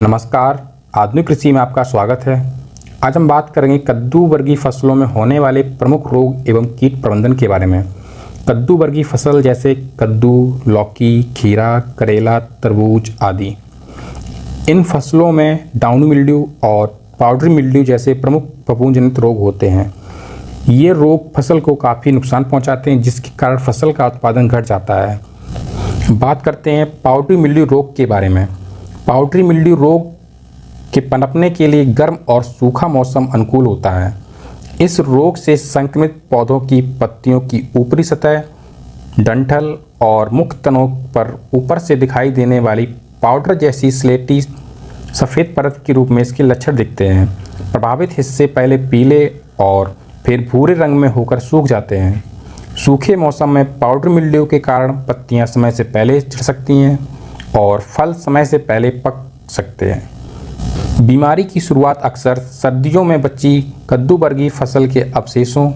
नमस्कार, आधुनिक कृषि में आपका स्वागत है। आज हम बात करेंगे कद्दू वर्गीय फसलों में होने वाले प्रमुख रोग एवं कीट प्रबंधन के बारे में। कद्दू वर्गीय फसल जैसे कद्दू, लौकी, खीरा, करेला, तरबूज आदि। इन फसलों में डाउनी मिल्ड्यू और पाउडरी मिल्ड्यू जैसे प्रमुख फफूंदजनित रोग होते हैं। ये रोग फसल को काफ़ी नुकसान पहुंचाते हैं, जिसके कारण फसल का उत्पादन घट जाता है। बात करते हैं पाउडरी मिल्ड्यू रोग के बारे में। पाउडरी मिल्ड्यू रोग के पनपने के लिए गर्म और सूखा मौसम अनुकूल होता है। इस रोग से संक्रमित पौधों की पत्तियों की ऊपरी सतह, डंठल और मुख्य तनों पर ऊपर से दिखाई देने वाली पाउडर जैसी स्लेटी सफ़ेद परत के रूप में इसके लक्षण दिखते हैं। प्रभावित हिस्से पहले पीले और फिर भूरे रंग में होकर सूख जाते हैं। सूखे मौसम में पाउडर मिल्ड्यू के कारण पत्तियां समय से पहले झड़ सकती हैं और फल समय से पहले पक सकते हैं। बीमारी की शुरुआत अक्सर सर्दियों में बची कद्दू वर्गीय फसल के अवशेषों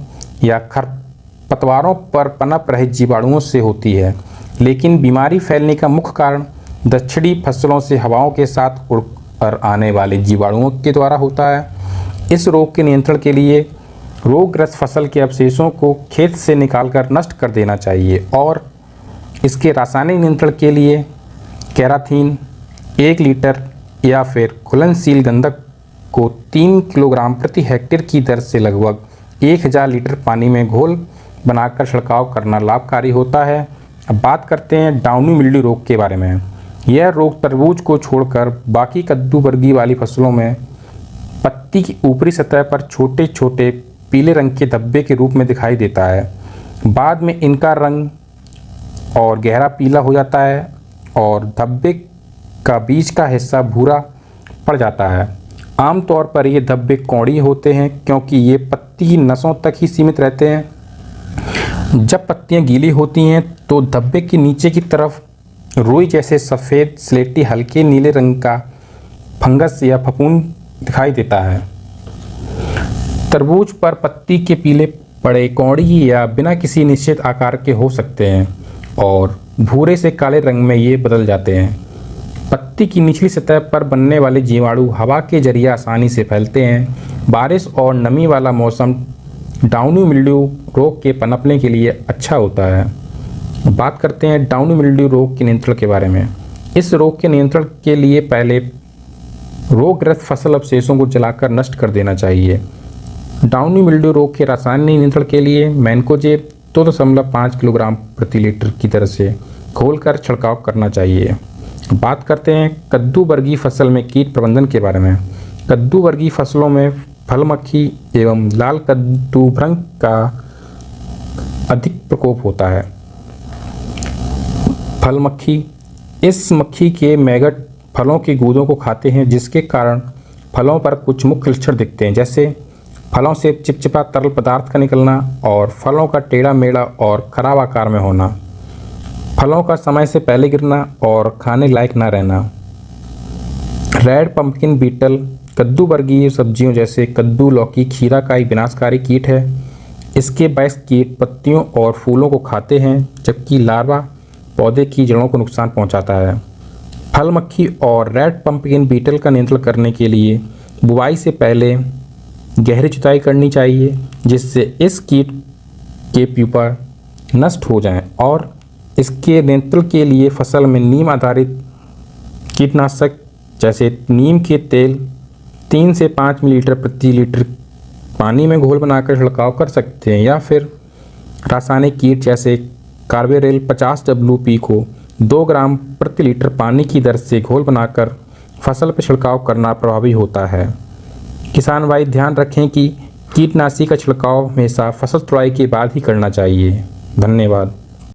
या खरपतवारों पर पनप रहे जीवाणुओं से होती है, लेकिन बीमारी फैलने का मुख्य कारण दक्षिणी फसलों से हवाओं के साथ उड़कर आने वाले जीवाणुओं के द्वारा होता है। इस रोग के नियंत्रण के लिए रोगग्रस्त फसल के अवशेषों को खेत से निकालकर नष्ट कर देना चाहिए और इसके रासायनिक नियंत्रण के लिए कैराथीन 1 लीटर या फिर घुलनशील गंधक को 3 किलोग्राम प्रति हेक्टेयर की दर से लगभग 1000 लीटर पानी में घोल बनाकर छिड़काव करना लाभकारी होता है। अब बात करते हैं डाउनी मिल्ड्यू रोग के बारे में। यह रोग तरबूज को छोड़कर बाकी कद्दू वर्गीय वाली फसलों में पत्ती की ऊपरी सतह पर छोटे छोटे पीले रंग के धब्बे के रूप में दिखाई देता है। बाद में इनका रंग और गहरा पीला हो जाता है और धब्बे का बीच का हिस्सा भूरा पड़ जाता है। आमतौर पर ये धब्बे कौड़ी होते हैं क्योंकि ये पत्ती की नसों तक ही सीमित रहते हैं। जब पत्तियां गीली होती हैं तो धब्बे के नीचे की तरफ रुई जैसे सफ़ेद स्लेटी हल्के नीले रंग का फंगस या फफूंद दिखाई देता है। तरबूज पर पत्ती के पीले पड़े कौड़ी या बिना किसी निश्चित आकार के हो सकते हैं और भूरे से काले रंग में ये बदल जाते हैं। पत्ती की निचली सतह पर बनने वाले जीवाणु हवा के जरिए आसानी से फैलते हैं। बारिश और नमी वाला मौसम डाउनी मिल्ड्यू रोग के पनपने के लिए अच्छा होता है। बात करते हैं डाउनी मिल्ड्यू रोग के नियंत्रण के बारे में। इस रोग के नियंत्रण के लिए पहले रोगग्रस्त फसल अवशेषों को जलाकर नष्ट कर देना चाहिए। डाउनी मिल्ड्यू रोग के रासायनिक नियंत्रण के लिए मैनकोजेब 2.5 किलोग्राम प्रति लीटर की दर से घोलकर छिड़काव करना चाहिए। बात करते हैं कद्दू वर्गीय फसल में कीट प्रबंधन के बारे में। कद्दू वर्गीय फसलों में फल मक्खी एवं लाल कद्दू भ्रंग का अधिक प्रकोप होता है। फल मक्खी, इस मक्खी के मैगट फलों की गूदों को खाते हैं, जिसके कारण फलों पर कुछ मुख्य लक्षण दिखते हैं, जैसे फलों से चिपचिपा तरल पदार्थ का निकलना और फलों का टेढ़ा मेढ़ा और खराब आकार में होना, फलों का समय से पहले गिरना और खाने लायक ना रहना। रेड पंपकिन बीटल कद्दू वर्गीय सब्जियों जैसे कद्दू, लौकी, खीरा का एक विनाशकारी कीट है। इसके वयस्क कीट पत्तियों और फूलों को खाते हैं, जबकि लार्वा पौधे की जड़ों को नुकसान पहुंचाता है। फल मक्खी और रेड पंपकिन बीटल का नियंत्रण करने के लिए बुवाई से पहले गहरी जुताई करनी चाहिए, जिससे इस कीट के प्यूपा नष्ट हो जाएं और इसके नियंत्रण के लिए फसल में नीम आधारित कीटनाशक जैसे नीम के तेल 3 से 5 मिलीलीटर प्रति लीटर पानी में घोल बनाकर छिड़काव कर सकते हैं, या फिर रासायनिक कीट जैसे कार्बेरेल 50 WP को 2 ग्राम प्रति लीटर पानी की दर से घोल बनाकर फसल पर छिड़काव करना प्रभावी होता है। किसान भाई ध्यान रखें कि कीटनाशी का छिड़काव हमेशा फसल तुड़ाई के बाद ही करना चाहिए। धन्यवाद।